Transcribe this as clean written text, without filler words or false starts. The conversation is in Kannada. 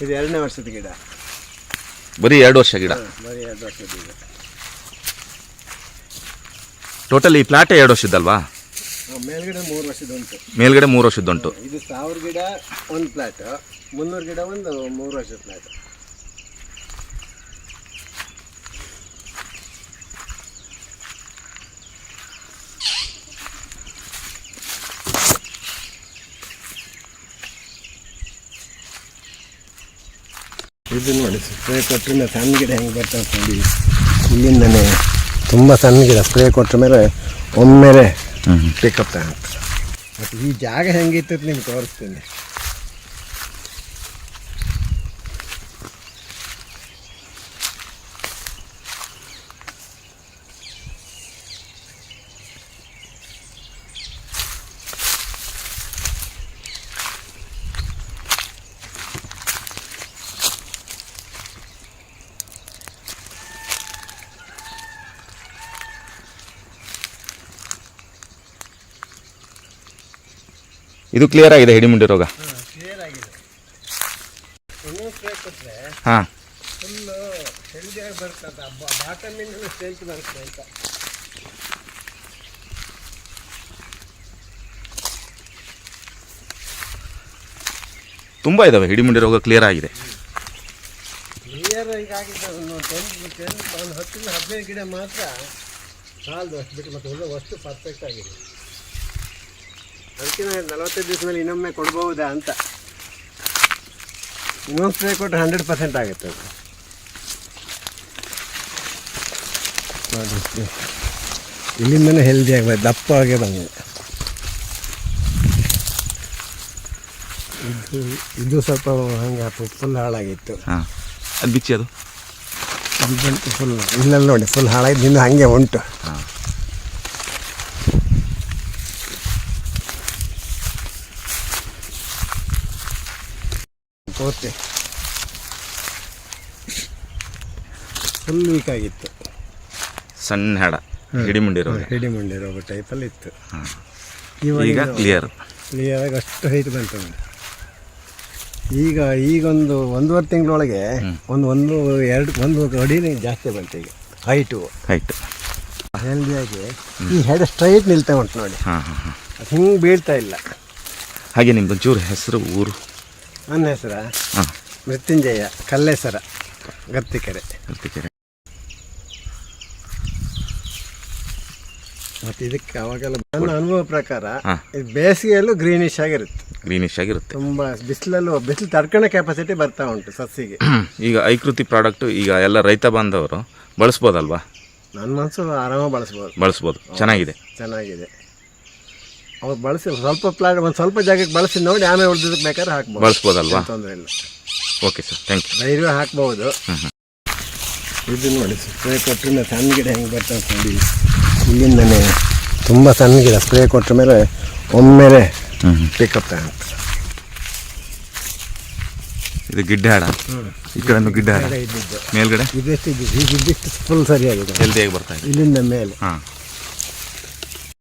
ಇದು 2ನೇ ವರ್ಷದ ಗಿಡ. ಬರೀ 2 ವರ್ಷ ಗಿಡ. ಬರೀ 2 ವರ್ಷದ ಗಿಡ. ಟೋಟಲ್ ಈ ಪ್ಲಾಟೇ 2 ವರ್ಷದ್ದಲ್ವಾ? ಮೇಲ್ಗಡೆ 3 ವರ್ಷದುಂಟು. ಮೇಲ್ಗಡೆ 3 ವರ್ಷದ್ದುಂಟು. ಇದು 1000 ಗಿಡ ಒಂದು ಪ್ಲಾಟ್, 300 ಗಿಡ ಒಂದು 3 ವರ್ಷದ ಪ್ಲಾಟ್. ಇದು ನೋಡಿ, ಸ್ಪ್ರೇ ಕೊಟ್ಟರೆ ಸಣ್ಣ ಗಿಡ ಹೆಂಗೆ ಬರ್ತದೆ ನೋಡಿ. ಇಲ್ಲಿಂದನೇ ತುಂಬ ಸಣ್ಣ ಗಿಡ ಸ್ಪ್ರೇ ಕೊಟ್ಟ ಮೇಲೆ ಒಮ್ಮೆಲೆ ಪಿಕಪ್ ಅಂತ. ಮತ್ತು ಈ ಜಾಗ ಹೆಂಗಿತ್ತು ನಿಮ್ಗೆ ತೋರಿಸ್ತೀನಿ. ಇದು ಕ್ಲಿಯರ್ ಆಗಿದೆ ಹಿಡಿಮುಂಡಿ ರೋಗ. ಕ್ಲಿಯರ್ ಆಗಿದೆ. ಇನ್ನೂ ಸ್ಪ್ರೇ ಕೊಟ್ಟರೆ ಹಾಂ ಫುಲ್ಲು ಹೆಲ್ದಿಯಾಗಿ ಬರ್ತದೆ. ಬಾಟಮಿಂದ ಸ್ಟ್ರೆಂತ್ ಬರ್ತದೆ ಅಂತ. ತುಂಬ ಇದ್ದಾವೆ. ಹಿಡಿಮುಂಡಿ ರೋಗ ಕ್ಲಿಯರ್ ಆಗಿದೆ. ಕ್ಲಿಯರ್ ಈಗಾಗಿದೆ. ಒಂದು 10-15 ಗಿಡ ಮಾತ್ರ ಸಾಲದು, ಅಷ್ಟು ಬಿಟ್ಟು ಮತ್ತೆ ಒಳ್ಳೆ ವಸ್ತು ಪರ್ಫೆಕ್ಟ್ ಆಗಿದೆ. ಅದಕ್ಕೆ 45 ದಿವಸದಲ್ಲಿ ಇನ್ನೊಮ್ಮೆ ಕೊಡ್ಬೋದಾ ಅಂತ. ಇನ್ನೊಂದು ಸ್ಪ್ರೇ ಕೊಟ್ಟರೆ 100% ಆಗುತ್ತೆ ಅದು. ನೋಡಿ, ಇಲ್ಲಿಂದಲೇ ಹೆಲ್ದಿ ಆಗಬೇಕು, ದಪ್ಪಗೆ ಬಂದಿದೆ. ಇದು ಸ್ವಲ್ಪ ಹಂಗೆ ಫುಲ್ ಹಾಳಾಗಿತ್ತು. ಹಾಂ, ಅದು ಬಿಚ್ಚಿ ಅದು ಬಂತು ಫುಲ್. ಇಲ್ಲೆಲ್ಲ ನೋಡಿ ಫುಲ್ ಹಾಳಾಗಿದ್ದು, ಇನ್ನು ಹಾಗೆ ಉಂಟು. ಹಾಂ, ಓಕೆ, ಫುಲ್ ವೀಕ್ ಆಗಿತ್ತು. ಸಣ್ಣ ಹಾಡ ಹಿಡಿಮುಂಡಿ ರೋಗ. ಹಿಡಿಮುಂಡಿ ರೋಗ ಟೈಪಲ್ಲಿ ಇತ್ತು. ಹಾಂ, ಈಗ ಕ್ಲಿಯರ್ ಕ್ಲಿಯರಾಗಿ ಅಷ್ಟು ಹೈಟ್ ಬಂತು. ಈಗೊಂದು 1.5 ತಿಂಗಳೊಳಗೆ ಒಂದು ಅಡಿನೇ ಜಾಸ್ತಿ ಬಂತು. ಈಗ ಹೈಟು ಹೆಲ್ದಿಯಾಗಿ ಈ ಹೆಡ್ ಸ್ಟ್ರೈಟ್ ನಿಲ್ತಾ ಉಂಟು ನೋಡಿ. ಹಾಂ ಹಾಂ ಹಾಂ, ಅದು ಹಿಂಗೆ ಬೀಳ್ತಾ ಇಲ್ಲ. ಹಾಗೆ ನಿಮ್ದು ಒಂಚೂರು ಹೆಸರು, ಊರು? ನನ್ನ ಹೆಸರ ಹಾಂ, ಮೃತ್ಯುಂಜಯ, ಕಲ್ಲೇಸರ, ಗತ್ತಿಕೆರೆ. ಮತ್ತು ಇದಕ್ಕೆ ಅವಾಗೆಲ್ಲ ನನ್ನ ಅನುಭವ ಪ್ರಕಾರ ಇದು ಬೇಸಿಗೆಯಲ್ಲೂ ಗ್ರೀನಿಶ್ ಆಗಿರುತ್ತೆ. ತುಂಬ ಬಿಸಿಲು ತಡ್ಕೊಳ್ಳೋ ಕೆಪಾಸಿಟಿ ಬರ್ತಾ ಉಂಟು ಸಸಿಗೆ. ಈಗ ಐಕೃತಿ ಪ್ರಾಡಕ್ಟು ಈಗ ಎಲ್ಲ ರೈತ ಬಾಂಧವರು ಬಳಸ್ಬೋದಲ್ವಾ? ನನ್ನ ಮನಸ್ಸು ಆರಾಮಾಗಿ ಬಳಸ್ಬೋದು. ಚೆನ್ನಾಗಿದೆ. ಅವ್ರು ಬಳಸಿ ಸ್ವಲ್ಪ ಪ್ಲಾಟ್ ಒಂದು ಸ್ವಲ್ಪ ಜಾಗಕ್ಕೆ ಬಳಸಿ ನೋಡಿ, ಆಮೇಲೆ ಉಳಿದಕ್ಕೆ ಬೇಕಾದ್ರೆ ಹಾಕ್ಬೋದು, ಬಳಸ್ಬೋದಲ್ವಾ? ತೊಂದರೆ ಇಲ್ಲ. Okay sir, thank you. ಧೈರ್ಯ ಹಾಕ್ಬೋದು. ಇದು ನೋಡಿ, ಸ್ಪ್ರೇ ಕೊಟ್ಟರೆ ಸಣ್ಣ ಗಿಡ ಹೆಂಗೆ ಬರ್ತದೆ ನೋಡಿ. ಇಲ್ಲಿಂದನೇ ತುಂಬ ಸಣ್ಣ ಗಿಡ ಸ್ಪ್ರೇ ಕೊಟ್ಟ ಮೇಲೆ ಒಮ್ಮೆಲೆ ಪಿಕಪ್ ಅಂತ. ಇದು ಗಿಡ್ಡ ಹಾಡ, ಈ ಕಡೆ ಗಿಡ್ಡ ಹಾಡ, ಮೇಲ್ಗಡೆ ಇದಿಷ್ಟು ಫುಲ್ ಸರಿಯಾಗಿದೆ, ಹೆಲ್ದಿಯಾಗಿ ಬರ್ತಾ ಇದೆ ಇಲ್ಲಿಂದ ಮೇಲೆ. ಹಾಂ.